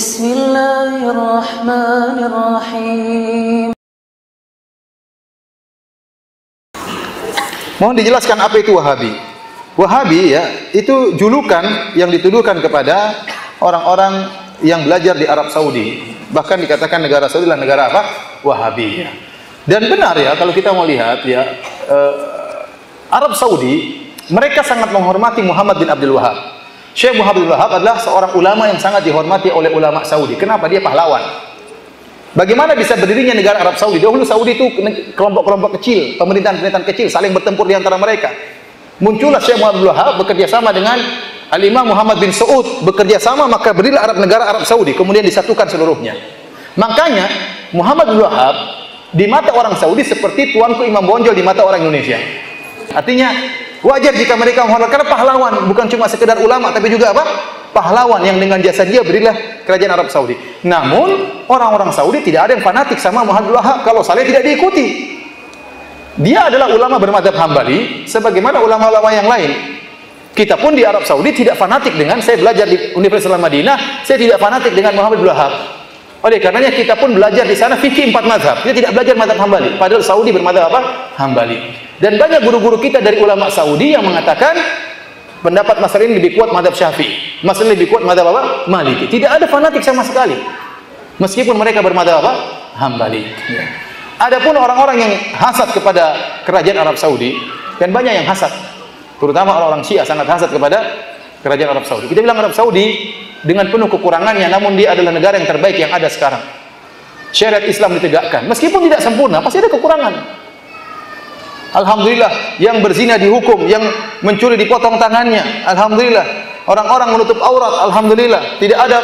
Bismillahirrahmanirrahim. Mohon dijelaskan apa itu Wahabi. Wahabi ya, itu julukan yang dituduhkan kepada orang-orang yang belajar di Arab Saudi. Bahkan dikatakan negara Saudi adalah negara apa? Wahabi. Dan benar ya, kalau kita mau lihat ya, Arab Saudi mereka sangat menghormati Muhammad bin Abdul Wahab. Syekh Muhammad bin Abdul Wahab adalah seorang ulama yang sangat dihormati oleh ulama Saudi. Kenapa? Dia pahlawan. Bagaimana bisa berdirinya negara Arab Saudi? Dahulu Saudi itu kelompok-kelompok kecil, pemerintahan-pemerintahan kecil saling bertempur di antara mereka. Muncullah Syekh Muhammad bin Abdul Wahab bekerja sama dengan Al-Imam Muhammad bin Saud, bekerja sama maka berdirilah negara Arab Saudi, kemudian disatukan seluruhnya. Makanya Muhammad bin Abdul Wahab di mata orang Saudi seperti tuanku Imam Bonjol di mata orang Indonesia. Artinya wajar jika mereka menghormati, karena pahlawan bukan cuma sekedar ulama tapi juga apa? Pahlawan yang dengan jasa dia berilah kerajaan Arab Saudi. Namun orang-orang Saudi tidak ada yang fanatik sama Muhammad bin Wahab, kalau saleh tidak diikuti. Dia adalah ulama bermadzhab Hambali sebagaimana ulama-ulama yang lain. Kita pun di Arab Saudi tidak fanatik dengan, saya belajar di Universitas Madinah, saya tidak fanatik dengan Muhammad bin Wahab. Oleh karenanya kita pun belajar di sana fikih 4 mazhab. Kita tidak belajar mazhab Hambali, padahal Saudi bermadzhab apa? Hambali. Dan banyak guru-guru kita dari ulama Saudi yang mengatakan pendapat masalah ini lebih kuat mazhab Syafi'i, masalah lebih kuat mazhab apa? Maliki. Tidak ada fanatik sama sekali. Meskipun mereka bermadzhab apa? Hambali. Adapun orang-orang yang hasad kepada kerajaan Arab Saudi, dan banyak yang hasad, terutama orang-orang Syiah sangat hasad kepada kerajaan Arab Saudi. Kita bilang Arab Saudi dengan penuh kekurangannya, namun dia adalah negara yang terbaik yang ada sekarang. Syariat Islam ditegakkan, meskipun tidak sempurna, pasti ada kekurangan. Alhamdulillah, yang berzina dihukum, yang mencuri dipotong tangannya. Alhamdulillah, orang-orang menutup aurat. Alhamdulillah, tidak ada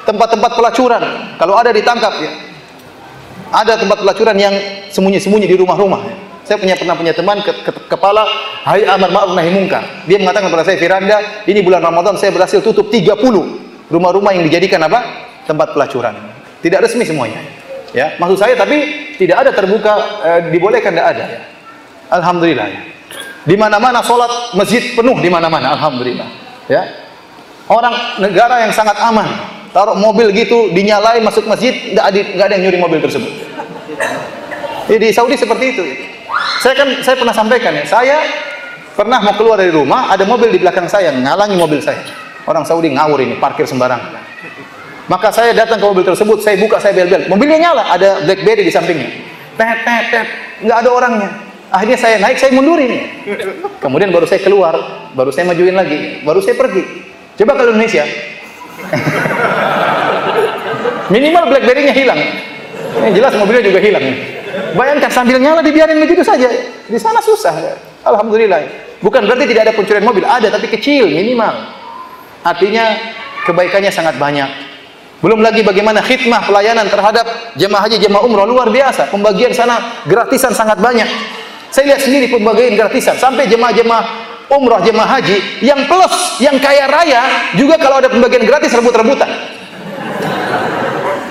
tempat-tempat pelacuran. Kalau ada ditangkap ya. Ada tempat pelacuran yang sembunyi-sembunyi di rumah-rumah. Saya pernah punya teman kepala Hayat Amar Ma'ruf Nahi Munkar. Dia mengatakan kepada saya, Firanda, ini bulan Ramadan saya berhasil tutup 30 rumah-rumah yang dijadikan apa? Tempat pelacuran. Tidak resmi semuanya. Ya, maksud saya tapi tidak ada terbuka, dibolehkan, tidak ada ya. Alhamdulillah ya. Di mana-mana sholat masjid penuh di mana-mana, alhamdulillah. Ya. Orang negara yang sangat aman. Taruh mobil gitu, dinyalain masuk masjid, nggak ada yang nyuri mobil tersebut. Di Saudi seperti itu. Saya pernah sampaikan ya, saya pernah mau keluar dari rumah, ada mobil di belakang saya, ngalangi mobil saya. Orang Saudi ngawur ini, parkir sembarangan. Maka saya datang ke mobil tersebut, saya buka, saya bel-bel. Mobilnya nyala, ada BlackBerry di sampingnya. Tet, tet, tet, nggak ada orangnya. Akhirnya saya naik, saya mundurin. Kemudian baru saya keluar, baru saya majuin lagi, baru saya pergi. Coba kalau Indonesia, minimal BlackBerry-nya hilang. Yang jelas mobilnya juga hilang. Bayangkan sambil nyala dibiarin begitu saja. Di sana susah. Alhamdulillah. Bukan berarti tidak ada pencurian mobil, ada tapi kecil, minimal. Artinya kebaikannya sangat banyak. Belum lagi bagaimana khidmah pelayanan terhadap jemaah haji, jemaah umrah luar biasa. Pembagian sana gratisan sangat banyak. Saya lihat sendiri pembagian gratisan sampai jemaah-jemaah umrah, jemaah haji yang plus, yang kaya raya juga kalau ada pembagian gratis rebut-rebutan.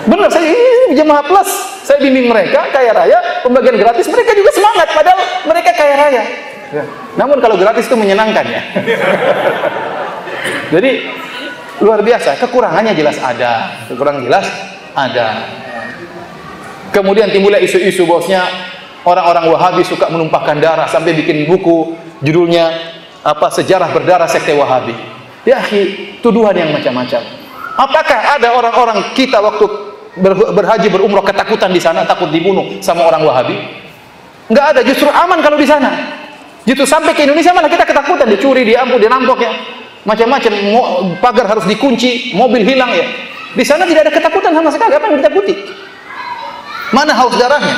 Benar, saya ini jemaah plus, saya bimbing mereka kaya raya, pembagian gratis, mereka juga semangat padahal mereka kaya raya. Ya. Namun kalau gratis itu menyenangkan ya. Jadi luar biasa, kekurangannya jelas ada, kekurangan jelas ada. Kemudian timbullah isu-isu bosnya orang-orang Wahabi suka menumpahkan darah sampai bikin buku judulnya apa, sejarah berdarah sekte Wahabi. Ya, tuduhan yang macam-macam. Apakah ada orang-orang kita waktu berhaji berumrah ketakutan di sana, takut dibunuh sama orang Wahabi? Enggak ada, justru aman kalau di sana. Justru sampai ke Indonesia malah kita ketakutan, dicuri, diambil, dirampok ya. Macam-macam, pagar harus dikunci, mobil hilang ya. Di sana tidak ada ketakutan sama sekali. Apa yang ditakuti? Mana haus darahnya?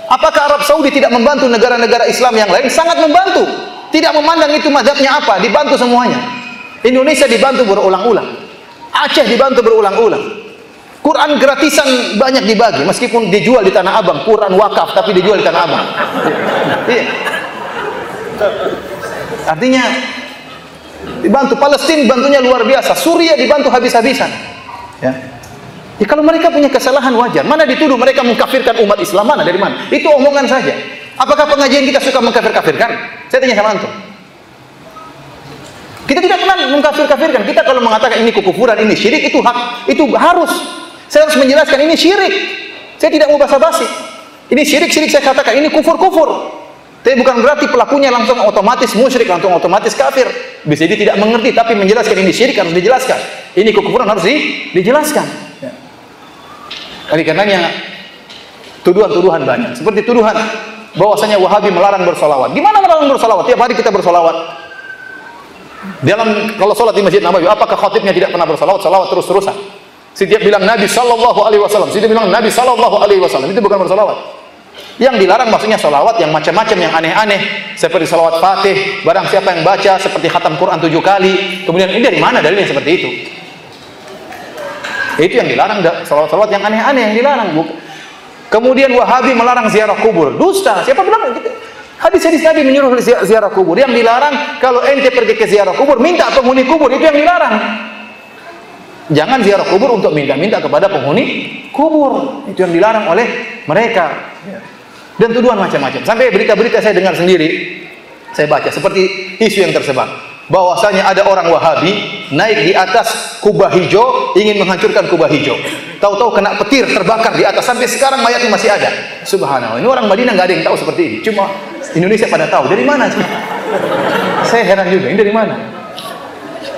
Apakah Arab Saudi tidak membantu negara-negara Islam yang lain? Sangat membantu. Tidak memandang itu mazhabnya apa, dibantu semuanya. Indonesia dibantu berulang-ulang. Aceh dibantu berulang-ulang. Quran gratisan banyak dibagi, meskipun dijual di Tanah Abang. Quran wakaf tapi dijual di Tanah Abang. Iya. Artinya dibantu. Palestina bantunya luar biasa. Suriah dibantu habis-habisan. Ya. Ya, kalau mereka punya kesalahan wajar. Mana dituduh mereka mengkafirkan umat Islam, mana dari mana? Itu omongan saja. Apakah pengajian kita suka mengkafir-kafirkan? Saya tanya sama antum. Kita tidak pernah mengkafir-kafirkan. Kita kalau mengatakan ini kekufuran, ini syirik, itu hak, itu harus. Saya harus menjelaskan ini syirik. Saya tidak mau basa-basi. Ini syirik saya katakan, ini kufur. Tapi bukan berarti pelakunya langsung otomatis musyrik, langsung otomatis kafir. Bisa jadi tidak mengerti, tapi menjelaskan ini syirik harus dijelaskan. Ini kekufuran harus dijelaskan. Oleh karenanya tuduhan-tuduhan banyak. Seperti tuduhan bahwasanya Wahabi melarang bersolawat. Gimana melarang bersolawat? Tiap hari kita bersolawat. Kalau sholat di Masjid Nabawi, apakah khatibnya tidak pernah bersolawat? Solawat terus-terusan. Setiap bilang Nabi Sallallahu Alaihi Wasallam, setiap bilang Nabi Sallallahu Alaihi Wasallam, itu bukan bersolawat. Yang dilarang maksudnya solawat yang macam-macam, yang aneh-aneh, seperti solawat Fatih. Barang siapa yang baca seperti khatam Quran 7 kali, kemudian ini dari mana dalilnya seperti itu? Itu yang dilarang, solawat-solawat yang aneh-aneh yang dilarang. Kemudian Wahabi melarang ziarah kubur. Dusta. Siapa bilang gitu? Hadis-hadis Nabi menyuruh ziarah kubur. Yang dilarang kalau ente pergi ke ziarah kubur, minta penghuni kubur, itu yang dilarang. Jangan ziarah kubur untuk minta-minta kepada penghuni kubur. Itu yang dilarang oleh mereka. Dan tuduhan macam-macam. Sampai berita-berita saya dengar sendiri, saya baca seperti isu yang tersebar, bahwasanya ada orang Wahabi naik di atas kubah hijau, ingin menghancurkan kubah hijau. Tahu-tahu kena petir, terbakar di atas, sampai sekarang mayatnya masih ada. Subhanallah. Ini orang Madinah nggak ada yang tahu seperti ini. Cuma Indonesia pada tahu. Dari mana sih? Saya heran juga. Ini dari mana?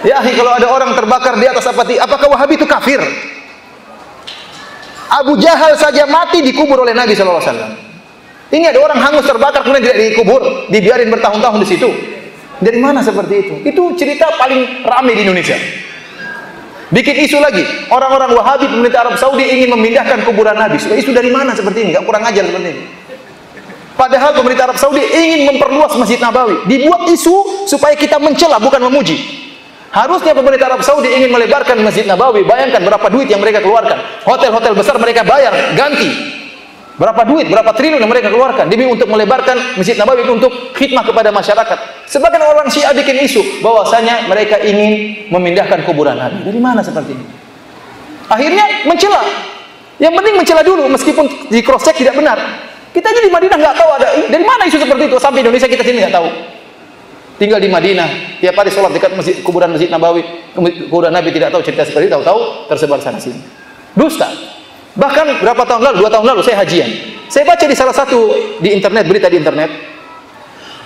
Ya, kalau ada orang terbakar di atas apakah Wahabi itu kafir? Abu Jahal saja mati dikubur oleh Nabi SAW. Ini ada orang hangus terbakar kemudian tidak dikubur, dibiarin bertahun-tahun di situ. Dari mana seperti itu? Itu cerita paling ramai di Indonesia. Bikin isu lagi, orang-orang Wahabi pemerintah Arab Saudi ingin memindahkan kuburan Nabi. Isu dari mana seperti ini? Gak kurang ajar seperti ini. Padahal pemerintah Arab Saudi ingin memperluas Masjid Nabawi. Dibuat isu supaya kita mencela, bukan memuji. Harusnya pemerintah Arab Saudi ingin melebarkan Masjid Nabawi. Bayangkan berapa duit yang mereka keluarkan. Hotel-hotel besar mereka bayar, ganti. Berapa duit, berapa triliun yang mereka keluarkan demi untuk melebarkan Masjid Nabawi untuk khidmah kepada masyarakat. Sebagian orang Syiah bikin isu bahwasanya mereka ingin memindahkan kuburan Nabi. Dari mana seperti ini? Akhirnya mencela. Yang penting mencela dulu meskipun di cross check tidak benar. Kita aja di Madinah nggak tahu ada dari mana isu seperti itu, sampai Indonesia kita sini nggak tahu. Tinggal di Madinah, tiap hari sholat dekat kuburan Masjid Nabawi, kuburan Nabi tidak tahu cerita seperti itu, tahu-tahu tersebar sana sini. Dusta. Bahkan berapa tahun lalu, 2 tahun lalu saya hajian. Saya baca di salah satu di internet, berita di internet.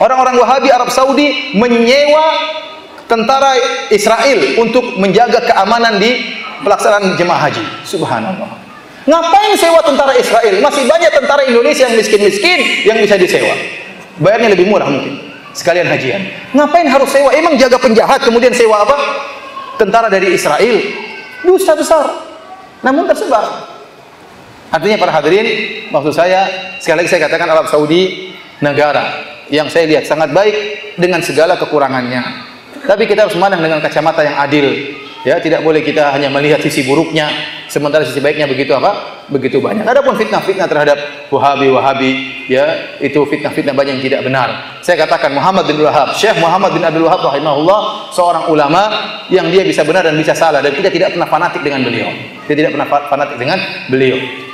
Orang-orang Wahabi Arab Saudi menyewa tentara Israel untuk menjaga keamanan di pelaksanaan jemaah haji. Subhanallah. Ngapain sewa tentara Israel? Masih banyak tentara Indonesia yang miskin-miskin yang bisa disewa. Bayarnya lebih murah mungkin. Sekalian hajian. Ngapain harus sewa? Emang jaga penjahat kemudian sewa apa? Tentara dari Israel. Dosa besar. Namun tersebar. Artinya para hadirin, maksud saya sekali lagi saya katakan Arab Saudi negara yang saya lihat sangat baik dengan segala kekurangannya. Tapi kita harus memandang dengan kacamata yang adil. Ya, tidak boleh kita hanya melihat sisi buruknya sementara sisi baiknya begitu apa? Begitu banyak. Adapun fitnah-fitnah terhadap Wahabi, ya, itu fitnah-fitnah banyak yang tidak benar. Saya katakan Muhammad bin Wahab, Syekh Muhammad bin Abdul Wahab rahimahullah, seorang ulama yang dia bisa benar dan bisa salah, dan kita tidak pernah fanatik dengan beliau. Kita tidak pernah fanatik dengan beliau.